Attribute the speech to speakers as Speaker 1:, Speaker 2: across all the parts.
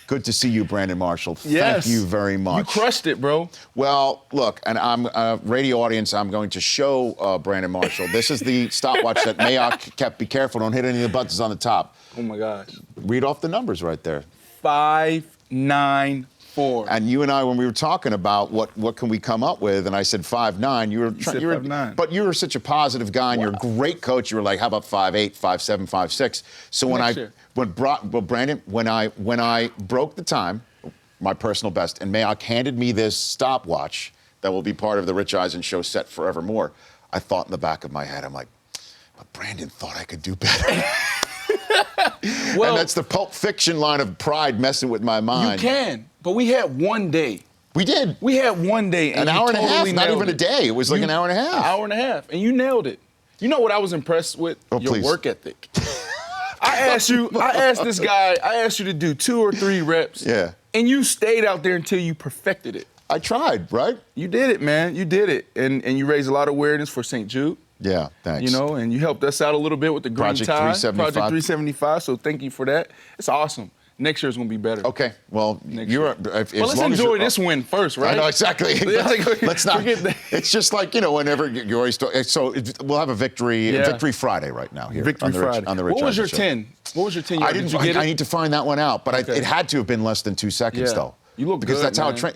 Speaker 1: Good to see you, Brandon Marshall.
Speaker 2: Yes.
Speaker 1: Thank you very much.
Speaker 2: You crushed it, bro.
Speaker 1: Well, look, and I'm radio audience. I'm going to show Brandon Marshall. This is the stopwatch that Mayock kept. Be careful, don't hit any of the buttons on the top.
Speaker 2: Oh my gosh.
Speaker 1: Read off the numbers right there.
Speaker 2: 594.
Speaker 1: And you and I, when we were talking about what can we come up with, and I said 5'9", you
Speaker 2: said 5'9".
Speaker 1: but you were such a positive guy, and you're a great coach. You were like, how about 5'8", 5'7", 5'6"? So Brandon, when I broke the time, my personal best, and Mayock handed me this stopwatch that will be part of the Rich Eisen show set forevermore, I thought in the back of my head, I'm like, but Brandon thought I could do better.
Speaker 2: Well,
Speaker 1: and that's the Pulp Fiction line of pride messing with my mind.
Speaker 2: You can, but we had one day.
Speaker 1: We did.
Speaker 2: We had one day. And
Speaker 1: an hour and a half,
Speaker 2: totally
Speaker 1: not even
Speaker 2: nailed
Speaker 1: a day. It was like an hour and a half.
Speaker 2: An hour and a half, and you nailed it. You know what I was impressed with?
Speaker 1: Oh,
Speaker 2: Your
Speaker 1: please.
Speaker 2: work ethic. I asked you to do 2 or 3 reps.
Speaker 1: Yeah.
Speaker 2: And you stayed out there until you perfected it.
Speaker 1: I tried, right?
Speaker 2: You did it, man. You did it. And you raised a lot of awareness for St. Jude.
Speaker 1: Yeah, thanks.
Speaker 2: You know, and you helped us out a little bit with the green
Speaker 1: Project
Speaker 2: tie.
Speaker 1: 375.
Speaker 2: Project 375. So thank you for that. It's awesome. Next year's gonna be better.
Speaker 1: Okay, well,
Speaker 2: Let's enjoy this win first, right?
Speaker 1: I know, exactly. Let's not.
Speaker 2: Forget that.
Speaker 1: It's just like, whenever you always talk. So we'll have a Victory Friday right now here.
Speaker 2: Victory Friday.
Speaker 1: On the Rich
Speaker 2: What was your
Speaker 1: Eisen show.
Speaker 2: 10? What was your 10?
Speaker 1: I
Speaker 2: Did you get it?
Speaker 1: I need to find that one out, but it had to have been less than 2 seconds,
Speaker 2: Yeah.
Speaker 1: though.
Speaker 2: You look
Speaker 1: because
Speaker 2: good,
Speaker 1: that's how
Speaker 2: man.
Speaker 1: it trained.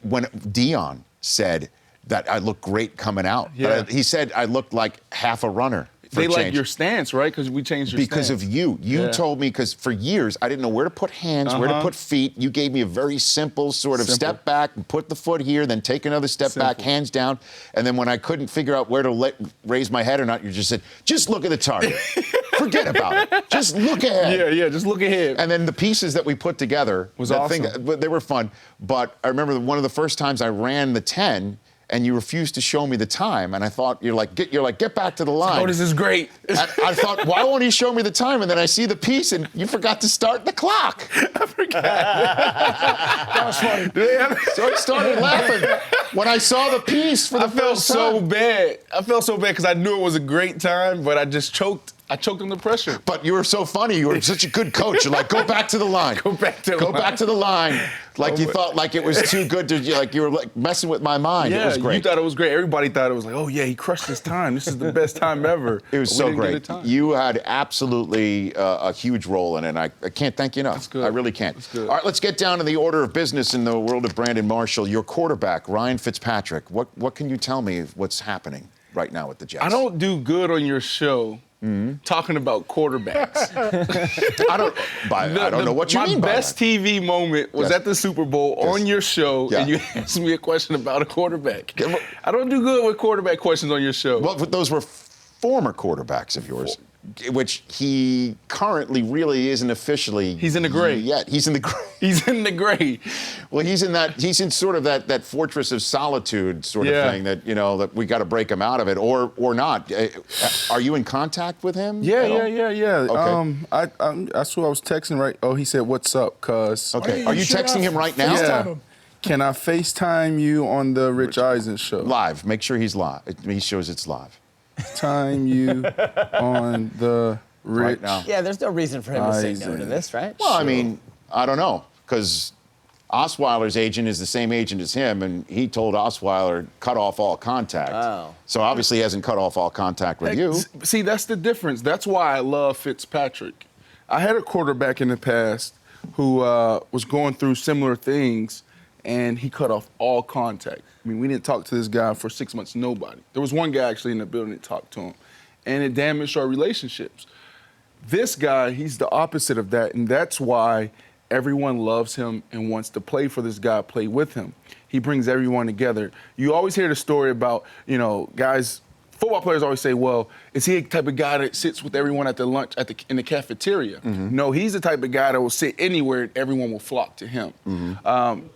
Speaker 1: When Dion said that I looked great coming out, but he said I looked like half a runner.
Speaker 2: They like your stance, right? Because we changed your
Speaker 1: because
Speaker 2: stance.
Speaker 1: of you. You told me, because for years I didn't know where to put hands, where to put feet. You gave me a very simple sort of step back and put the foot here, then take another step back, hands down. And then when I couldn't figure out where to raise my head or not, you just said, just look at the target. Forget about it. Just look ahead.
Speaker 2: Yeah, just look ahead.
Speaker 1: And then the pieces that we put together
Speaker 2: was awesome.
Speaker 1: They were fun. But I remember one of the first times I ran the 10, and you refused to show me the time, and I thought get back to the line.
Speaker 2: Oh, this is great.
Speaker 1: I thought, why won't he show me the time? And then I see the piece, and you forgot to start the clock.
Speaker 2: I forgot. That was funny.
Speaker 1: So I started laughing when I saw the piece for the first time.
Speaker 2: I felt so bad because I knew it was a great time, but I just choked. I choked under pressure.
Speaker 1: But you were so funny. You were such a good coach. You're like, go back to the line.
Speaker 2: Go back to the
Speaker 1: line. Like you thought like it was too good to, you were like messing with my mind.
Speaker 2: Yeah,
Speaker 1: it was great.
Speaker 2: You thought it was great. Everybody thought it was like, oh yeah, he crushed his time. This is the best time ever.
Speaker 1: It was so great. You had absolutely a huge role in it. And I can't thank you enough.
Speaker 2: That's good.
Speaker 1: I really can't.
Speaker 2: That's good.
Speaker 1: All right, let's get down to the order of business in the world of Brandon Marshall. Your quarterback, Ryan Fitzpatrick. What can you tell me of what's happening right now with the Jets?
Speaker 2: I don't do good on your show talking about quarterbacks.
Speaker 1: I don't know what you mean by
Speaker 2: My best
Speaker 1: that.
Speaker 2: TV moment was at the Super Bowl on your show, and you asked me a question about a quarterback. I don't do good with quarterback questions on your show.
Speaker 1: Well, those were former quarterbacks of yours, which he currently really isn't officially.
Speaker 2: He's in the gray.
Speaker 1: Yet. He's in the gray.
Speaker 2: He's in the gray.
Speaker 1: Well, he's in sort of that fortress of solitude sort of thing that, that we got to break him out of it or not. Are you in contact with him?
Speaker 2: Yeah.
Speaker 1: Okay.
Speaker 2: That's who I was texting, right? Oh, he said, what's up, cuz?
Speaker 1: Okay. Are you texting him right now?
Speaker 2: Yeah. Can I FaceTime you on the Rich Eisen show?
Speaker 1: Live. Make sure he's live. He shows it's live.
Speaker 2: Time you on the Rich.
Speaker 1: Right now.
Speaker 3: Yeah, there's no reason for him to say no to this, right?
Speaker 1: Well, I mean, I don't know, because Osweiler's agent is the same agent as him, and he told Osweiler, cut off all contact.
Speaker 3: Oh.
Speaker 1: So obviously he hasn't cut off all contact with you.
Speaker 2: See, that's the difference. That's why I love Fitzpatrick. I had a quarterback in the past who was going through similar things, and he cut off all contact. I mean, we didn't talk to this guy for 6 months, nobody. There was one guy actually in the building that talked to him, and it damaged our relationships. This guy, he's the opposite of that, and that's why everyone loves him and wants to play for this guy, play with him. He brings everyone together. You always hear the story about, guys, football players always say, well, is he the type of guy that sits with everyone at the lunch in the cafeteria? Mm-hmm. No, he's the type of guy that will sit anywhere and everyone will flock to him. Mm-hmm.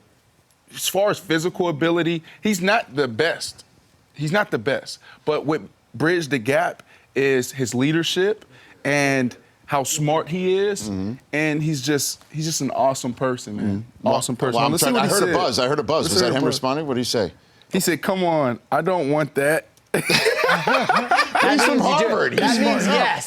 Speaker 2: As far as physical ability, he's not the best. He's not the best. But what bridged the gap is his leadership and how smart he is. Mm-hmm. And he's just an awesome person, man. Mm-hmm. Awesome person.
Speaker 1: Well, I heard a buzz. Was that him responding? What did he say?
Speaker 2: He said, come on, I don't want that.
Speaker 1: He's from Harvard.
Speaker 3: That means yes.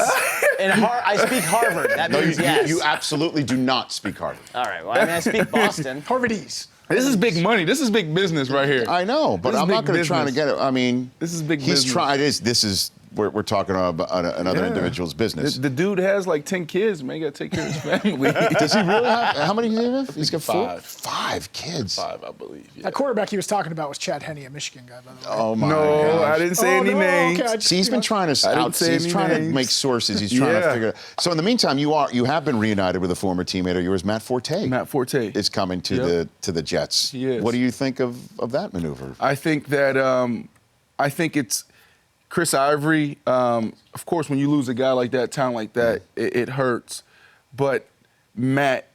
Speaker 3: I speak Harvard. That
Speaker 1: No,
Speaker 3: means yes.
Speaker 1: you absolutely do not speak Harvard.
Speaker 3: All right. Well, I mean, I speak Boston.
Speaker 4: Harvardese.
Speaker 2: This is big money. This is big business right here.
Speaker 1: I know, but
Speaker 2: This is
Speaker 1: I'm not
Speaker 2: big
Speaker 1: going to try to
Speaker 2: business.
Speaker 1: get it. I mean,
Speaker 2: This is big
Speaker 1: he's
Speaker 2: business.
Speaker 1: trying. This is we're talking about another
Speaker 2: Yeah.
Speaker 1: individual's business.
Speaker 2: The dude has like 10 kids, man. You got to take care of his family.
Speaker 1: Does he really have? How many does he have? He's got four?
Speaker 2: 5.
Speaker 1: 5 kids.
Speaker 2: 5, I believe. Yeah.
Speaker 4: That quarterback he was talking about was Chad Henne, a Michigan guy, by the way.
Speaker 1: Oh my
Speaker 2: No,
Speaker 1: gosh.
Speaker 2: I didn't say any names.
Speaker 4: Okay, I just,
Speaker 1: See, he's been trying to
Speaker 2: I didn't
Speaker 1: out.
Speaker 2: say
Speaker 1: He's
Speaker 2: any
Speaker 1: trying to
Speaker 2: names.
Speaker 1: make sources. He's trying to
Speaker 2: Yeah.
Speaker 1: figure it out. So in the meantime, you have been reunited with a former teammate of yours, Matt Forte.
Speaker 2: Matt Forte.
Speaker 1: is coming to
Speaker 2: Yep.
Speaker 1: the Jets.
Speaker 2: He is.
Speaker 1: What do you think of that maneuver?
Speaker 2: I think that I think it's Chris Ivory. Of course, when you lose a guy like that, talent like that, it hurts. But Matt,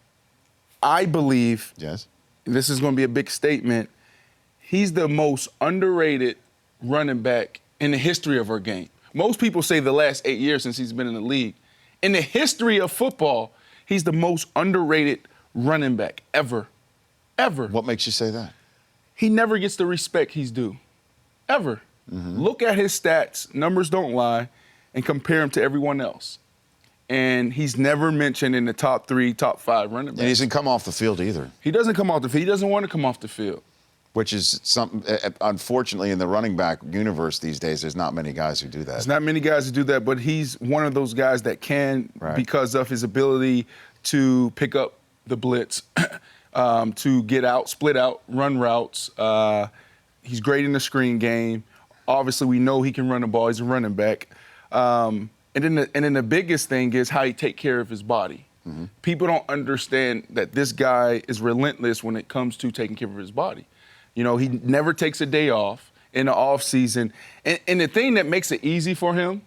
Speaker 2: I believe
Speaker 1: Yes.
Speaker 2: this is going to be a big statement. He's the most underrated running back in the history of our game. Most people say the last 8 years since he's been in the league. In the history of football, he's the most underrated running back ever. Ever.
Speaker 1: What makes you say that?
Speaker 2: He never gets the respect he's due. Ever. Look at his stats, numbers don't lie, and compare him to everyone else. And he's never mentioned in the top 3, top 5 running backs.
Speaker 1: And he doesn't come off the field either,
Speaker 2: He doesn't come off the field. He doesn't want to come off the field.
Speaker 1: which is something. Unfortunately, in the running back universe these days, there's not many guys who do that.
Speaker 2: There's not many guys who do that, but he's one of those guys that can
Speaker 1: Right.
Speaker 2: because of his ability to pick up the blitz, to get out, split out, run routes. He's great in the screen game. Obviously, we know he can run the ball. He's a running back. And then the biggest thing is how he take care of his body. People don't understand that this guy is relentless when it comes to taking care of his body. You know, he never takes a day off in the off season. And the thing that makes it easy for him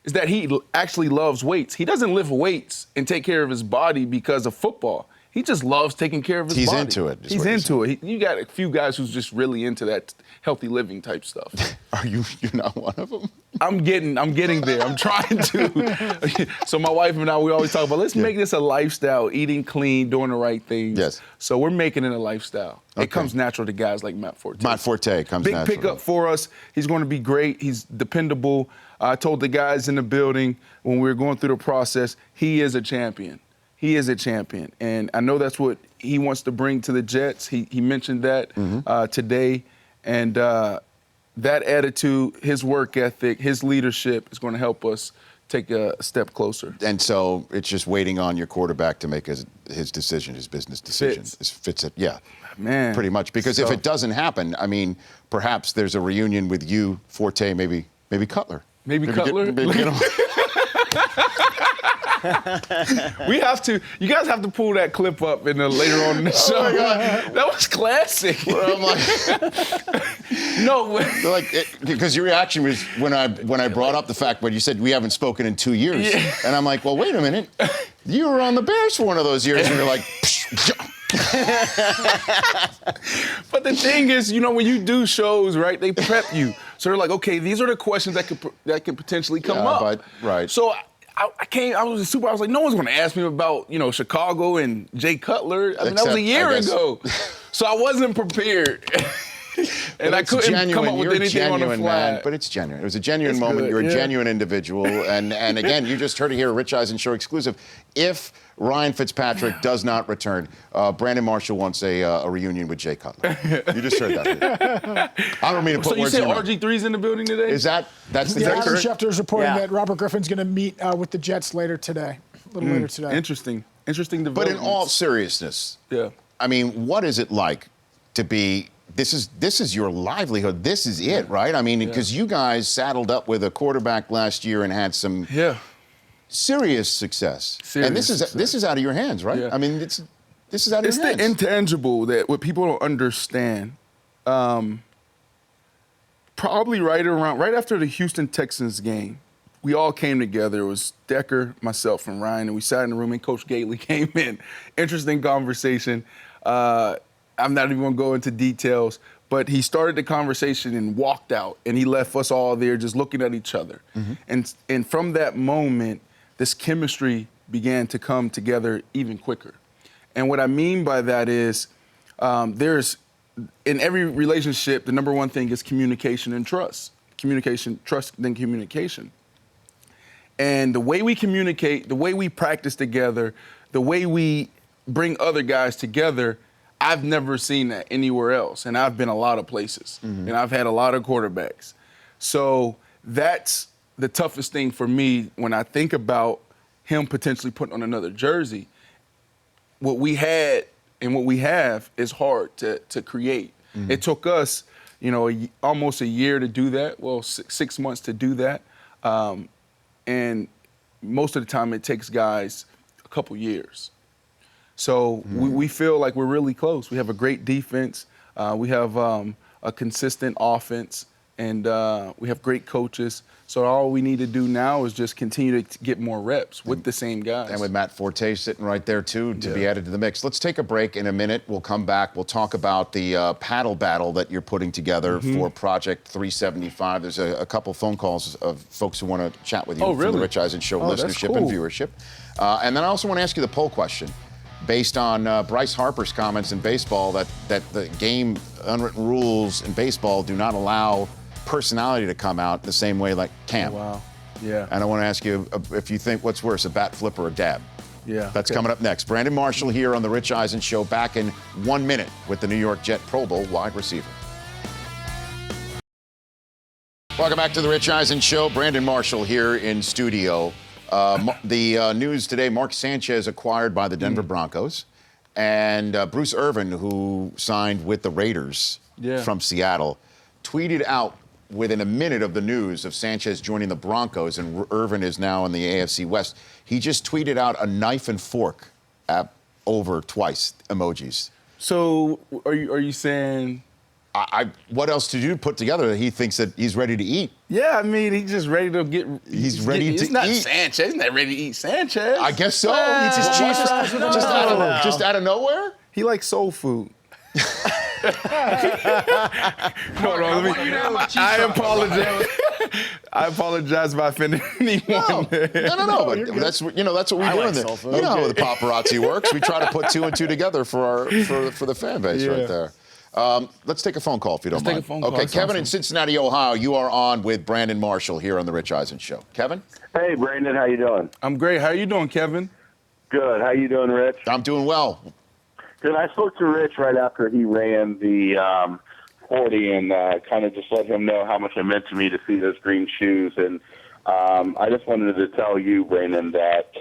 Speaker 2: is that he actually loves weights. He doesn't lift weights and take care of his body because of football. He just loves taking care of his
Speaker 1: He's
Speaker 2: body.
Speaker 1: into it, is
Speaker 2: He's
Speaker 1: what you're
Speaker 2: into it. You got a few guys who's just really into that healthy living type stuff.
Speaker 1: Are you're not one of them?
Speaker 2: I'm getting there. I'm trying to. So my wife and I, we always talk about, let's make this a lifestyle, eating clean, doing the right things.
Speaker 1: Yes.
Speaker 2: So we're making it a lifestyle.
Speaker 1: Okay.
Speaker 2: It comes natural to guys like Matt Forte.
Speaker 1: Matt Forte comes
Speaker 2: Big
Speaker 1: natural.
Speaker 2: pickup for us. He's going to be great. He's dependable. I told the guys in the building when we were going through the process, he is a champion. He is a champion. And I know that's what he wants to bring to the Jets. He mentioned that today. And that attitude, his work ethic, his leadership is going to help us take a step closer.
Speaker 1: And so it's just waiting on your quarterback to make his decision, his business decision. Fits it, yeah.
Speaker 2: Man.
Speaker 1: Pretty much. Because if it doesn't happen, I mean, perhaps there's a reunion with you, Forte, maybe Cutler.
Speaker 2: Maybe Cutler?
Speaker 1: Maybe get him.
Speaker 2: We have to. You guys have to pull that clip up later on in the show.
Speaker 1: my God.
Speaker 2: That was classic.
Speaker 1: I'm like,
Speaker 2: No way.
Speaker 1: because your reaction was when I brought up the fact when you said we haven't spoken in 2 years,
Speaker 2: Yeah.
Speaker 1: and I'm like, well, wait a minute, you were on the Bears for one of those years, and you're like,
Speaker 2: But the thing is, you know, when you do shows, right, they prep you. So they're like, okay, these are the questions that could potentially come
Speaker 1: Yeah,
Speaker 2: up.
Speaker 1: but- right.
Speaker 2: So I was like, no one's going to ask me about, you know, Chicago and Jay Cutler. I mean, that was a
Speaker 1: Except,
Speaker 2: year
Speaker 1: I guess-
Speaker 2: ago. So I wasn't prepared. And I
Speaker 1: It's
Speaker 2: couldn't come
Speaker 1: genuine.
Speaker 2: up with
Speaker 1: You're
Speaker 2: anything on the
Speaker 1: genuine,
Speaker 2: fly.
Speaker 1: man, but it's genuine. It was a genuine
Speaker 2: It's
Speaker 1: moment.
Speaker 2: good,
Speaker 1: You're a
Speaker 2: yeah.
Speaker 1: genuine individual, and again, you just heard it here, Rich Eisen Show exclusive. If Ryan Fitzpatrick does not return, Brandon Marshall wants a reunion with Jay Cutler. You just heard that. Here. I don't mean to put
Speaker 2: So you
Speaker 1: words
Speaker 2: said
Speaker 1: in your mouth.
Speaker 2: RG3's in the building today?
Speaker 1: That's the
Speaker 4: Yeah,
Speaker 1: correct?
Speaker 4: Adam Schefter is reporting
Speaker 3: Yeah.
Speaker 4: that Robert Griffin's going to meet with the Jets later today, a little later today.
Speaker 2: Interesting
Speaker 1: But
Speaker 2: development.
Speaker 1: in all seriousness,
Speaker 2: Yeah.
Speaker 1: I mean, what is it like to be? This is your livelihood. This is it, right? I mean, because you guys saddled up with a quarterback last year and had some
Speaker 2: Yeah.
Speaker 1: serious success.
Speaker 2: Serious
Speaker 1: And this
Speaker 2: success.
Speaker 1: is out of your hands, right?
Speaker 2: Yeah.
Speaker 1: I mean, this is out of
Speaker 2: It's
Speaker 1: your hands.
Speaker 2: the intangible that what people don't understand. Probably right after the Houston Texans game, we all came together. It was Decker, myself, and Ryan, and we sat in the room, and Coach Gately came in. Interesting conversation. I'm not even going to go into details, but he started the conversation and walked out, and he left us all there just looking at each other. And from that moment, this chemistry began to come together even quicker. And what I mean by that is there's, in every relationship, the number one thing is communication and trust. Communication, trust, then communication. And the way we communicate, the way we practice together, the way we bring other guys together, I've never seen that anywhere else. And I've been a lot of places, and I've had a lot of quarterbacks. So that's the toughest thing for me when I think about him potentially putting on another jersey. What we had and what we have is hard to create. It took us, almost a year to do that. Well, 6 months to do that. And most of the time it takes guys a couple years. So we feel like we're really close. We have a great defense. We have a consistent offense, and we have great coaches. So all we need to do now is just continue to get more reps with the same guys.
Speaker 1: And with Matt Forte sitting right there, too, to be added to the mix. Let's take a break. In a minute, we'll come back. We'll talk about the paddle battle that you're putting together for Project 375. There's a couple phone calls of folks who want to chat with you from the Rich Eisen Show listenership and viewership. And then I also want to ask you the poll question. Based on Bryce Harper's comments in baseball that the game unwritten rules in baseball do not allow personality to come out the same way like Cam.
Speaker 2: Wow. Yeah.
Speaker 1: And I want to ask you if you think what's worse, a bat flip or a dab?
Speaker 2: Yeah.
Speaker 1: That's coming up next. Brandon Marshall here on The Rich Eisen Show, back in 1 minute with the New York Jet Pro Bowl wide receiver. Welcome back to The Rich Eisen Show. Brandon Marshall here in studio. The news today, Mark Sanchez acquired by the Denver Broncos, and Bruce Irvin, who signed with the Raiders from Seattle, tweeted out within a minute of the news of Sanchez joining the Broncos, and Irvin is now in the AFC West. He just tweeted out a knife and fork over twice emojis.
Speaker 2: So are you saying?
Speaker 1: What else did you put together that he thinks that he's ready to eat?
Speaker 2: Yeah, I mean, he's just ready to get.
Speaker 1: He's ready to eat.
Speaker 2: It's not Sanchez. He's not ready to eat Sanchez.
Speaker 1: I guess so.
Speaker 2: He just cheese fries with
Speaker 1: just out of nowhere?
Speaker 2: He likes soul food. Hold on, I apologize. I apologize if I offended anyone.
Speaker 1: No. But that's what we do.
Speaker 3: like soul food.
Speaker 1: You know how the paparazzi works. We try to put two and two together for the fan base right there. Let's take a phone call if you don't mind.
Speaker 2: Take a phone call.
Speaker 1: Okay,
Speaker 2: That's
Speaker 1: Kevin
Speaker 2: awesome.
Speaker 1: in Cincinnati, Ohio. You are on with Brandon Marshall here on the Rich Eisen Show. Kevin?
Speaker 5: Hey, Brandon, how you doing?
Speaker 2: I'm great. How you doing, Kevin?
Speaker 5: Good. How you doing, Rich?
Speaker 1: I'm doing well.
Speaker 5: Good. I spoke to Rich right after he ran the 40 and kind of just let him know how much it meant to me to see those green shoes. And I just wanted to tell you, Brandon, that,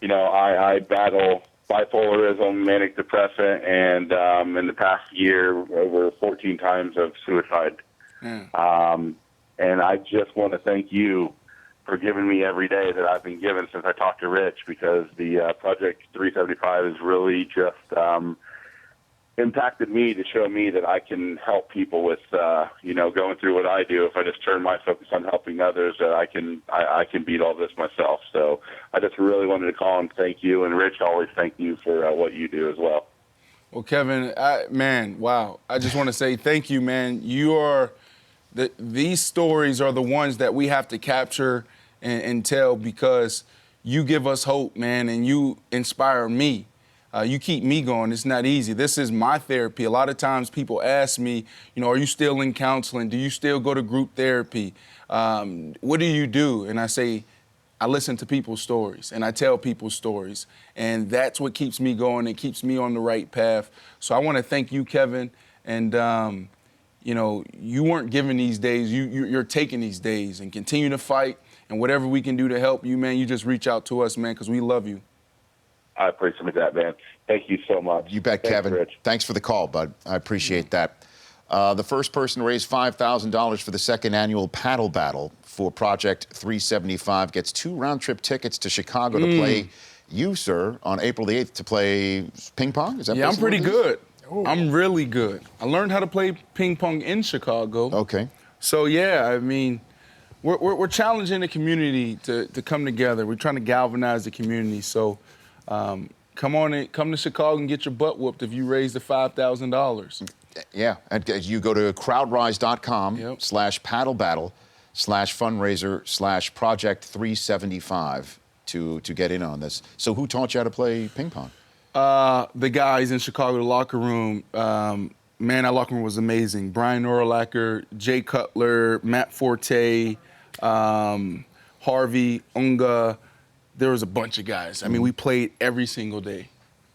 Speaker 5: I battle bipolarism, manic depressant, and in the past year, over 14 times of suicide. And I just want to thank you for giving me every day that I've been given since I talked to Rich, because the Project 375 has really just impacted me to show me that I can help people with, going through what I do. If I just turn my focus on helping others, that I can beat all this myself. So I just really wanted to call and thank you. And Rich, always thank you for what you do as well.
Speaker 2: Well, Kevin, wow. I just want to say thank you, man. These stories are the ones that we have to capture and tell, because you give us hope, man, and you inspire me. You keep me going. It's not easy. This is my therapy. A lot of times people ask me, are you still in counseling? Do you still go to group therapy? What do you do? And I say, I listen to people's stories and I tell people's stories. And that's what keeps me going. It keeps me on the right path. So I want to thank you, Kevin. And, you weren't given these days. You're taking these days, and continue to fight. And whatever we can do to help you, man, you just reach out to us, man, because we love you.
Speaker 5: I appreciate that, man. Thank you so much.
Speaker 1: You bet,
Speaker 5: Thanks,
Speaker 1: Kevin.
Speaker 5: Rich.
Speaker 1: Thanks for the call, bud. I appreciate that. The first person to raise $5,000 for the second annual paddle battle for Project 375 gets 2 round-trip tickets to Chicago to play you, sir, on April the 8th to play ping pong. Is that
Speaker 2: Yeah, I'm
Speaker 1: basically
Speaker 2: pretty
Speaker 1: what it is?
Speaker 2: good. I'm really good. I learned how to play ping pong in Chicago.
Speaker 1: Okay.
Speaker 2: So, yeah, I mean, we're challenging the community to come together. We're trying to galvanize the community. So, come to Chicago and get your butt whooped if you raise the $5,000.
Speaker 1: Yeah, and you go to crowdrise.com/paddle battle/fundraiser/project 375 to get in on this. So who taught you how to play ping pong?
Speaker 2: The guys in Chicago, the locker room, man, that locker room was amazing. Brian Urlacher, Jay Cutler, Matt Forte, Harvey, Unga. There was a bunch of guys. I mean, we played every single day.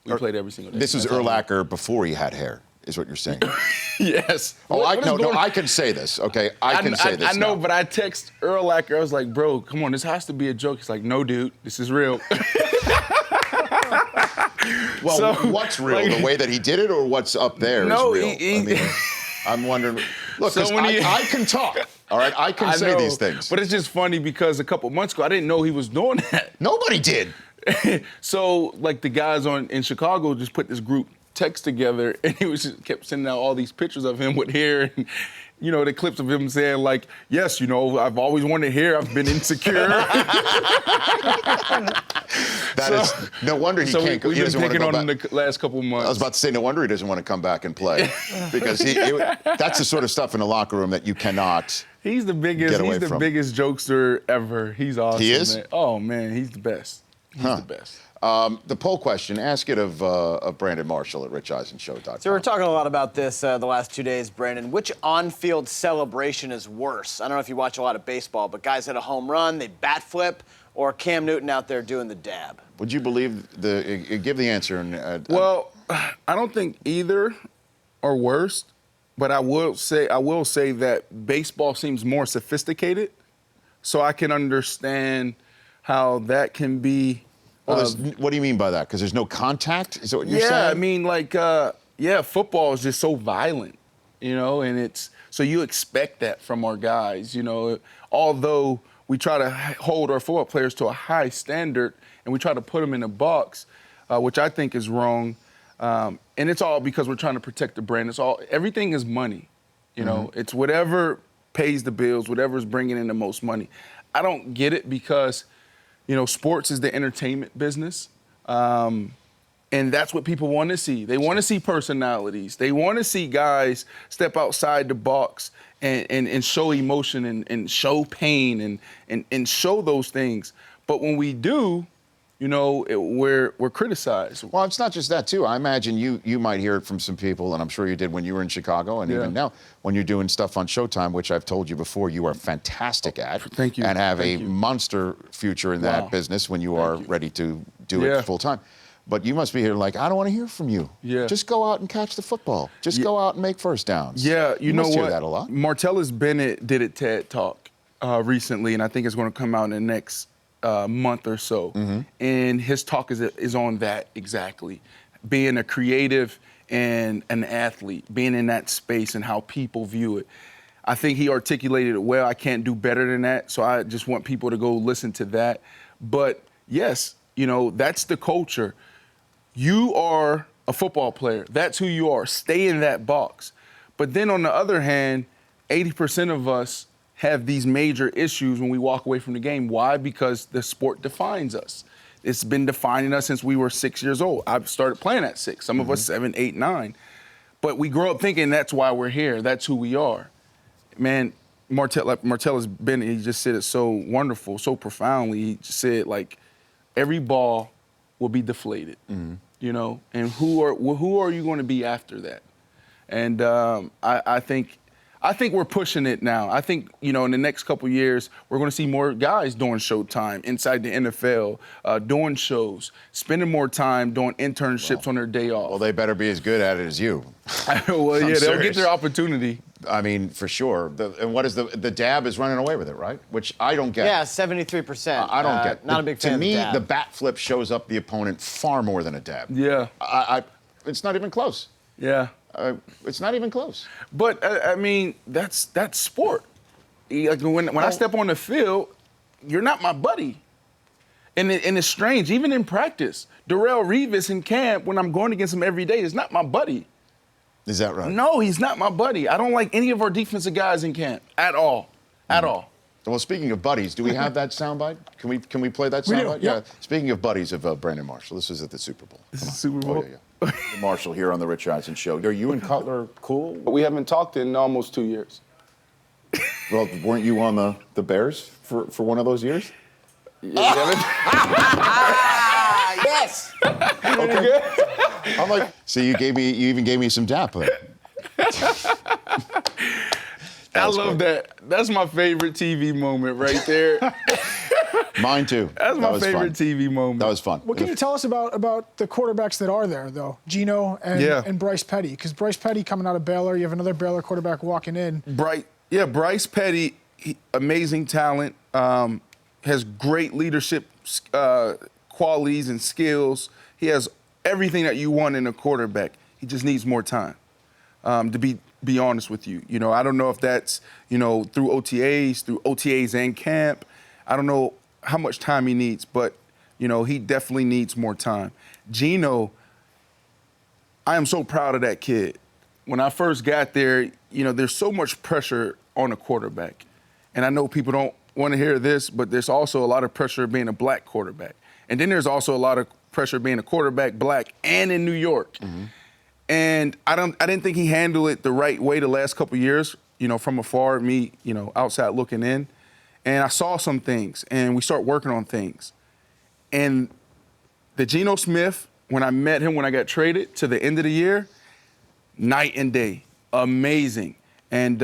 Speaker 2: We played every single day.
Speaker 1: This was
Speaker 2: That's how-
Speaker 1: Urlacher before he had hair, is what you're saying.
Speaker 2: Yes.
Speaker 1: Oh,
Speaker 2: What is
Speaker 1: no,
Speaker 2: going on?
Speaker 1: I can say this, okay? I can say this
Speaker 2: I know,
Speaker 1: now.
Speaker 2: but I text Urlacher. I was like, bro, come on, this has to be a joke. He's like, no, dude, this is real.
Speaker 1: Well,
Speaker 2: So,
Speaker 1: what's real?
Speaker 2: like-
Speaker 1: The way that he did it, or what's up there is
Speaker 2: No,
Speaker 1: real?
Speaker 2: he-
Speaker 1: I mean, I'm wondering. Look,
Speaker 2: So
Speaker 1: 'cause
Speaker 2: when he-
Speaker 1: I can talk. All right, I can
Speaker 2: I
Speaker 1: say
Speaker 2: know,
Speaker 1: these things.
Speaker 2: But it's just funny because a couple months ago, I didn't know he was doing that.
Speaker 1: Nobody did.
Speaker 2: So, like, the guys in Chicago just put this group text together, and he kept sending out all these pictures of him with hair and, you know, the clips of him saying, like, yes, you know, I've always wanted hair. I've been insecure.
Speaker 1: That is no wonder he
Speaker 2: So
Speaker 1: can't go.
Speaker 2: we've
Speaker 1: He
Speaker 2: been
Speaker 1: doesn't want to
Speaker 2: picking
Speaker 1: go
Speaker 2: on him
Speaker 1: back.
Speaker 2: the last couple months.
Speaker 1: I was about to say, no wonder he doesn't want to come back and play, because that's the sort of stuff in the locker room that you cannot.
Speaker 2: He's the biggest.
Speaker 1: Get away
Speaker 2: He's the
Speaker 1: from.
Speaker 2: biggest jokester ever. He's awesome.
Speaker 1: He is?
Speaker 2: Man. Oh man, he's the best. He's the best.
Speaker 1: The poll question: ask it of Brandon Marshall at RichEisenshow.com.
Speaker 3: So we're talking a lot about this the last 2 days, Brandon. Which on-field celebration is worse? I don't know if you watch a lot of baseball, but guys hit a home run, they bat flip, or Cam Newton out there doing the dab.
Speaker 1: Would you believe give the answer? And,
Speaker 2: Well, I don't think either are worse, but I will say that baseball seems more sophisticated, so I can understand how that can be.
Speaker 1: well, what do you mean by that? Because there's no contact? Is that what you're saying?
Speaker 2: Yeah, I mean, like, football is just so violent, you know, and it's so you expect that from our guys, you know, although we try to hold our football players to a high standard and we try to put them in a box, which I think is wrong. And it's all because we're trying to protect the brand. Everything is money, you know, it's whatever pays the bills, whatever is bringing in the most money. I don't get it because, you know, sports is the entertainment business. And that's what people want to see. They want to see personalities. They want to see guys step outside the box and show emotion and show pain and show those things. But when we do, you know, we're criticized.
Speaker 1: Well, it's not just that, too. I imagine you might hear it from some people, and I'm sure you did when you were in Chicago, and
Speaker 2: Yeah.
Speaker 1: even now when you're doing stuff on Showtime, which I've told you before you are fantastic at.
Speaker 2: Thank you.
Speaker 1: And have
Speaker 2: Thank
Speaker 1: a
Speaker 2: you.
Speaker 1: monster future in
Speaker 2: Wow.
Speaker 1: that business when you are ready to do
Speaker 2: Yeah.
Speaker 1: it full time. But you must be here like, I don't want to hear from you.
Speaker 2: Yeah.
Speaker 1: Just go out and catch the football. Just go out and make first downs.
Speaker 2: Yeah, you know
Speaker 1: must
Speaker 2: what?
Speaker 1: hear that a lot.
Speaker 2: Martellus Bennett did a TED Talk recently, and I think it's going to come out in the next month or so.
Speaker 1: Mm-hmm.
Speaker 2: And his talk is on that exactly, being a creative and an athlete, being in that space and how people view it. I think he articulated it well. I can't do better than that, so I just want people to go listen to that. But yes, you know, that's the culture. You are a football player. That's who you are. Stay in that box. But then on the other hand, 80% of us have these major issues when we walk away from the game. Why? Because the sport defines us. It's been defining us since we were 6 years old. I started playing at 6. Some of us 7, 8, 9. But we grow up thinking that's why we're here. That's who we are. Man, Martellus Bennett, he just said it so wonderful, so profoundly. He just said, like, every ball will be deflated, you know, and who are you going to be after that? And I think we're pushing it now. I think, you know, in the next couple of years, we're going to see more guys doing Showtime inside the NFL, doing shows, spending more time doing internships on their day off.
Speaker 1: Well, they better be as good at it as you.
Speaker 2: Well, yeah, they'll
Speaker 1: serious.
Speaker 2: get their opportunity.
Speaker 1: I mean, for sure. And what is the dab is running away with it, right? Which I don't get.
Speaker 3: Yeah, 73%.
Speaker 1: I don't get.
Speaker 3: Not a big fan
Speaker 1: To
Speaker 3: of
Speaker 1: me,
Speaker 3: the dab.
Speaker 1: the bat flip shows up the opponent far more than a dab.
Speaker 2: Yeah,
Speaker 1: It's not even close.
Speaker 2: yeah.
Speaker 1: It's not even close.
Speaker 2: But I mean, that's sport. Like when I step on the field, you're not my buddy. And it's strange, even in practice. Darrelle Revis in camp, when I'm going against him every day, is not my buddy.
Speaker 1: Is that right?
Speaker 2: No, he's not my buddy. I don't like any of our defensive guys in camp at all. At all.
Speaker 1: Well, speaking of buddies, do we have that soundbite? Can we play that
Speaker 4: We do,
Speaker 1: soundbite?
Speaker 4: yeah.
Speaker 1: Speaking of buddies of Brandon Marshall, this was at the Super Bowl.
Speaker 2: This is Super Bowl.
Speaker 1: Oh, yeah. Marshall here on the Rich Eisen Show. Are you and Cutler cool?
Speaker 2: We haven't talked in almost 2 years.
Speaker 1: Well, weren't you on the Bears for one of those years?
Speaker 3: Yes!
Speaker 1: Okay. I'm like, so you even gave me some dap.
Speaker 2: I love that. That's my favorite TV moment right there.
Speaker 1: Mine too.
Speaker 2: That's
Speaker 1: That
Speaker 2: my
Speaker 1: was
Speaker 2: favorite
Speaker 1: fun.
Speaker 2: TV moment.
Speaker 1: That was fun.
Speaker 4: What can you tell us about the quarterbacks that are there, though? Geno and Bryce Petty. Because Bryce Petty coming out of Baylor, you have another Baylor quarterback walking in.
Speaker 2: Bryce Petty, amazing talent, has great leadership qualities and skills. He has everything that you want in a quarterback. He just needs more time. To be honest with you, I don't know if that's through OTAs and camp. I don't know how much time he needs, but he definitely needs more time. Geno, I am so proud of that kid. When I first got there, there's so much pressure on a quarterback, and I know people don't want to hear this, but there's also a lot of pressure being a black quarterback, and then there's also a lot of pressure being a quarterback black and in New York. Mm-hmm. And I didn't think he handled it the right way the last couple of years, from afar, me, outside looking in. And I saw some things, and we start working on things. And the Geno Smith, when I met him, when I got traded to the end of the year, night and day, amazing. And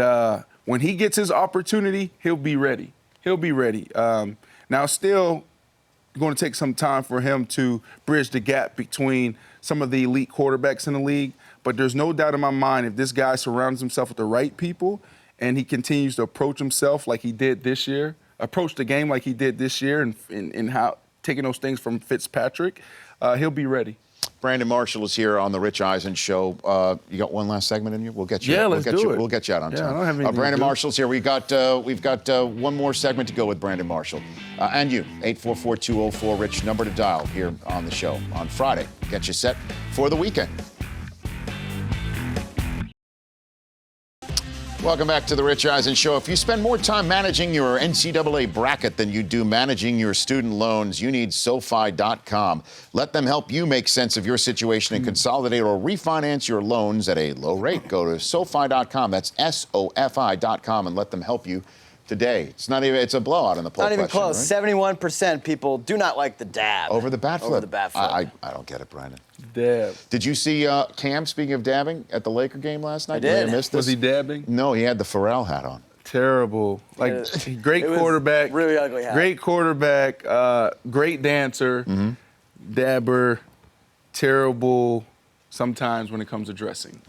Speaker 2: when he gets his opportunity, he'll be ready. He'll be ready. Now, still going to take some time for him to bridge the gap between some of the elite quarterbacks in the league, but there's no doubt in my mind if this guy surrounds himself with the right people and he continues to approach himself like he did this year, approach the game like he did this year and how taking those things from Fitzpatrick, he'll be ready.
Speaker 1: Brandon Marshall is here on the Rich Eisen Show. You got one last segment in you? We'll get you.
Speaker 2: Yeah,
Speaker 1: let's
Speaker 2: do it.
Speaker 1: We'll get you out on time.
Speaker 2: I don't have anything
Speaker 1: Brandon
Speaker 2: to do.
Speaker 1: Marshall's here. We've got one more segment to go with Brandon Marshall. And you, 844-204-RICH, number to dial here on the show on Friday. Get you set for the weekend. Welcome back to the Rich Eisen Show. If you spend more time managing your NCAA bracket than you do managing your student loans, you need SoFi.com. Let them help you make sense of your situation and consolidate or refinance your loans at a low rate. Go to SoFi.com. That's SoFi.com and let them help you today. It's a blowout in the poll
Speaker 3: Not even
Speaker 1: question,
Speaker 3: close.
Speaker 1: right?
Speaker 3: 71% people do not like the dab.
Speaker 1: Over the bat flip.
Speaker 3: Over the bat flip.
Speaker 1: I don't get it, Brandon.
Speaker 2: Dab.
Speaker 1: Did you see Cam, speaking of dabbing, at the Laker game last night?
Speaker 3: I did.
Speaker 1: You missed this?
Speaker 2: Was he dabbing?
Speaker 1: No, he had the Pharrell hat on.
Speaker 2: Terrible. Great
Speaker 3: it was
Speaker 2: quarterback.
Speaker 3: really ugly hat.
Speaker 2: Great quarterback. Great dancer. Mm-hmm. Dabber. Terrible sometimes when it comes to dressing.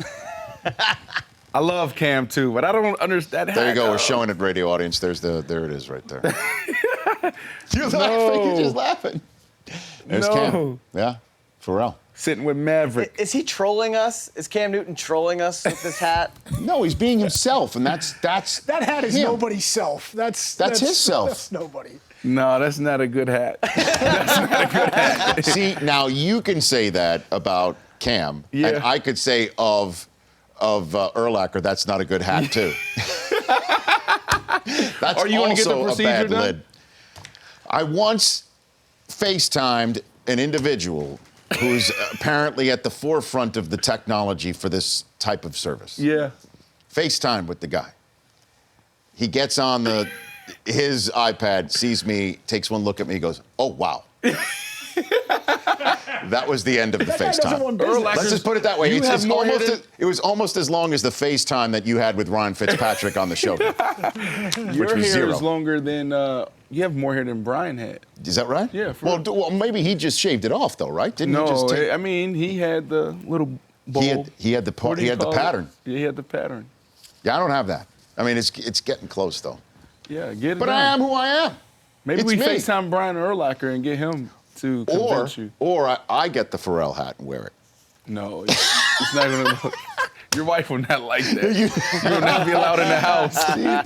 Speaker 2: I love Cam too, but I don't understand.
Speaker 1: There you go. We're showing it, radio audience. There it is right there. You're laughing. You're just laughing. There's Cam. Yeah, Pharrell.
Speaker 2: Sitting with Maverick.
Speaker 3: Is he trolling us? Is Cam Newton trolling us with this hat?
Speaker 1: No, he's being himself, and that's
Speaker 4: that hat is
Speaker 1: him.
Speaker 4: nobody's self. That's
Speaker 1: his self.
Speaker 4: That's nobody.
Speaker 2: No, that's not a good hat.
Speaker 1: See, now you can say that about Cam,
Speaker 2: Yeah.
Speaker 1: and I could say of Urlacher, that's not a good hat too. That's
Speaker 2: Are you gonna get the
Speaker 1: also
Speaker 2: procedure
Speaker 1: a bad
Speaker 2: done?
Speaker 1: lid. I once FaceTimed an individual who's apparently at the forefront of the technology for this type of service.
Speaker 2: Yeah.
Speaker 1: FaceTime with the guy. He gets on his iPad, sees me, takes one look at me, goes, "Oh, wow." That was the end of the
Speaker 4: That guy doesn't
Speaker 1: FaceTime.
Speaker 4: want business.
Speaker 1: Let's just put it that way.
Speaker 2: You have more hair than-
Speaker 1: It was almost as long as the FaceTime that you had with Ryan Fitzpatrick on the show.
Speaker 2: Your hair
Speaker 1: was zero.
Speaker 2: is longer than, you have more hair than Brian had.
Speaker 1: Is that right?
Speaker 2: Yeah, for
Speaker 1: Well,
Speaker 2: real.
Speaker 1: well, maybe he just shaved it off, though, right? Didn't he
Speaker 2: No,
Speaker 1: just take...
Speaker 2: I mean, he had the little bowl.
Speaker 1: He had the
Speaker 2: What do you call it?
Speaker 1: pattern.
Speaker 2: Yeah, he had the pattern.
Speaker 1: Yeah, I don't have that. I mean, it's getting close, though.
Speaker 2: Yeah, get it
Speaker 1: But
Speaker 2: done.
Speaker 1: I am who I am.
Speaker 2: Maybe
Speaker 1: it's
Speaker 2: we
Speaker 1: me.
Speaker 2: FaceTime Brian Urlacher and get him to convince you.
Speaker 1: Or I get the Pharrell hat and wear it.
Speaker 2: No, it's not going to look. Your wife will not like that. You will not be allowed in the house.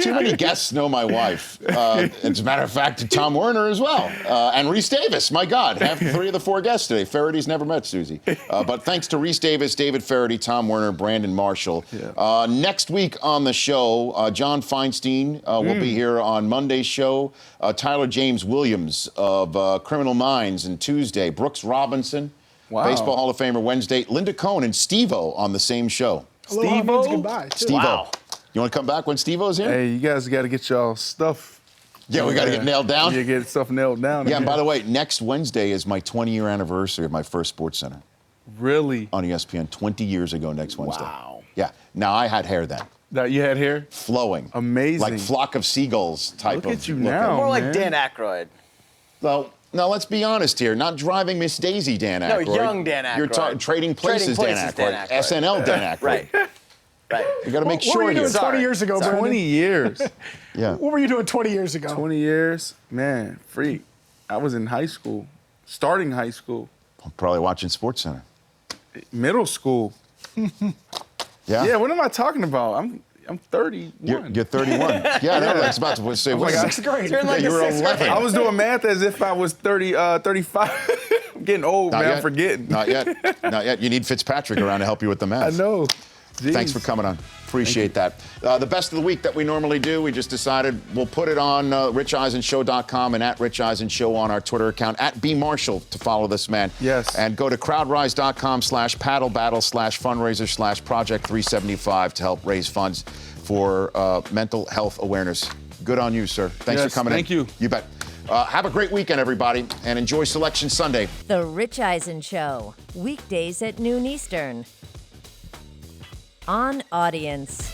Speaker 1: Too many guests know my wife. As a matter of fact, Tom Werner as well. And Reese Davis, my God. Have 3 of the 4 guests today. Farady's never met Susie. But thanks to Reese Davis, David Faraday, Tom Werner, Brandon Marshall.
Speaker 2: Yeah.
Speaker 1: Next week on the show, John Feinstein will be here on Monday's show. Tyler James Williams of Criminal Minds and Tuesday. Brooks Robinson,
Speaker 2: Wow.
Speaker 1: Baseball Hall of Famer Wednesday. Linda Cohn and Steve-O on the same show.
Speaker 4: Aloha
Speaker 2: Steve-O?
Speaker 4: means goodbye. too.
Speaker 1: Steve-O.
Speaker 3: Wow.
Speaker 1: You want to come back when Steve-O's here?
Speaker 2: Hey, you guys got to get y'all stuff.
Speaker 1: Yeah, we got to get nailed down.
Speaker 2: Yeah, get stuff nailed down.
Speaker 1: Yeah, and by the way, next Wednesday is my 20-year anniversary of my first Sports Center
Speaker 2: Really?
Speaker 1: on ESPN. 20 years ago next Wednesday.
Speaker 2: Wow.
Speaker 1: Yeah. Now I had hair then,
Speaker 2: That you had hair?
Speaker 1: flowing,
Speaker 2: Amazing.
Speaker 1: like flock of seagulls type
Speaker 2: Look
Speaker 1: of.
Speaker 2: at you
Speaker 1: look.
Speaker 2: now.
Speaker 3: More like
Speaker 2: man.
Speaker 3: Dan Aykroyd.
Speaker 1: Well, now let's be honest here. Not driving Miss Daisy, Dan Aykroyd.
Speaker 3: No, young Dan Aykroyd.
Speaker 1: You're Trading Places, Dan Aykroyd. SNL, Dan Aykroyd.
Speaker 3: Right. Right.
Speaker 1: You got to make
Speaker 4: What were
Speaker 1: sure
Speaker 4: you
Speaker 1: here.
Speaker 4: doing 20 years ago, Brandon?
Speaker 2: 20 years.
Speaker 1: Yeah.
Speaker 4: What were you doing 20 years ago?
Speaker 2: 20 years, man, freak. I was in high school, starting high school,
Speaker 1: Probably watching SportsCenter.
Speaker 2: middle school.
Speaker 1: Yeah.
Speaker 2: Yeah, what am I talking about? I'm 31.
Speaker 1: You're 31. Yeah, no, I was about to say. What is
Speaker 4: Sixth grade.
Speaker 3: You're in like
Speaker 1: you
Speaker 3: the
Speaker 1: were
Speaker 3: sixth grade.
Speaker 1: 11.
Speaker 2: I was doing math as if I was 35. I'm getting old,
Speaker 1: Not
Speaker 2: man.
Speaker 1: yet.
Speaker 2: I'm forgetting.
Speaker 1: Not yet. Not yet. You need Fitzpatrick around to help you with the
Speaker 2: I
Speaker 1: math.
Speaker 2: know.
Speaker 1: Thanks for coming on. Appreciate that. The best of the week that we normally do, we just decided we'll put it on RichEisenshow.com and at Rich Eisen Show on our Twitter account, at B Marshall to follow this man.
Speaker 2: Yes.
Speaker 1: And go to crowdrise.com/paddlebattle/fundraiser/project 375 to help raise funds for mental health awareness. Good on you, sir. Thanks
Speaker 2: Yes,
Speaker 1: for coming
Speaker 2: thank
Speaker 1: in.
Speaker 2: you.
Speaker 1: You bet. Have a great weekend, everybody, and enjoy Selection Sunday.
Speaker 6: The Rich Eisen Show, weekdays at noon Eastern. On Audience.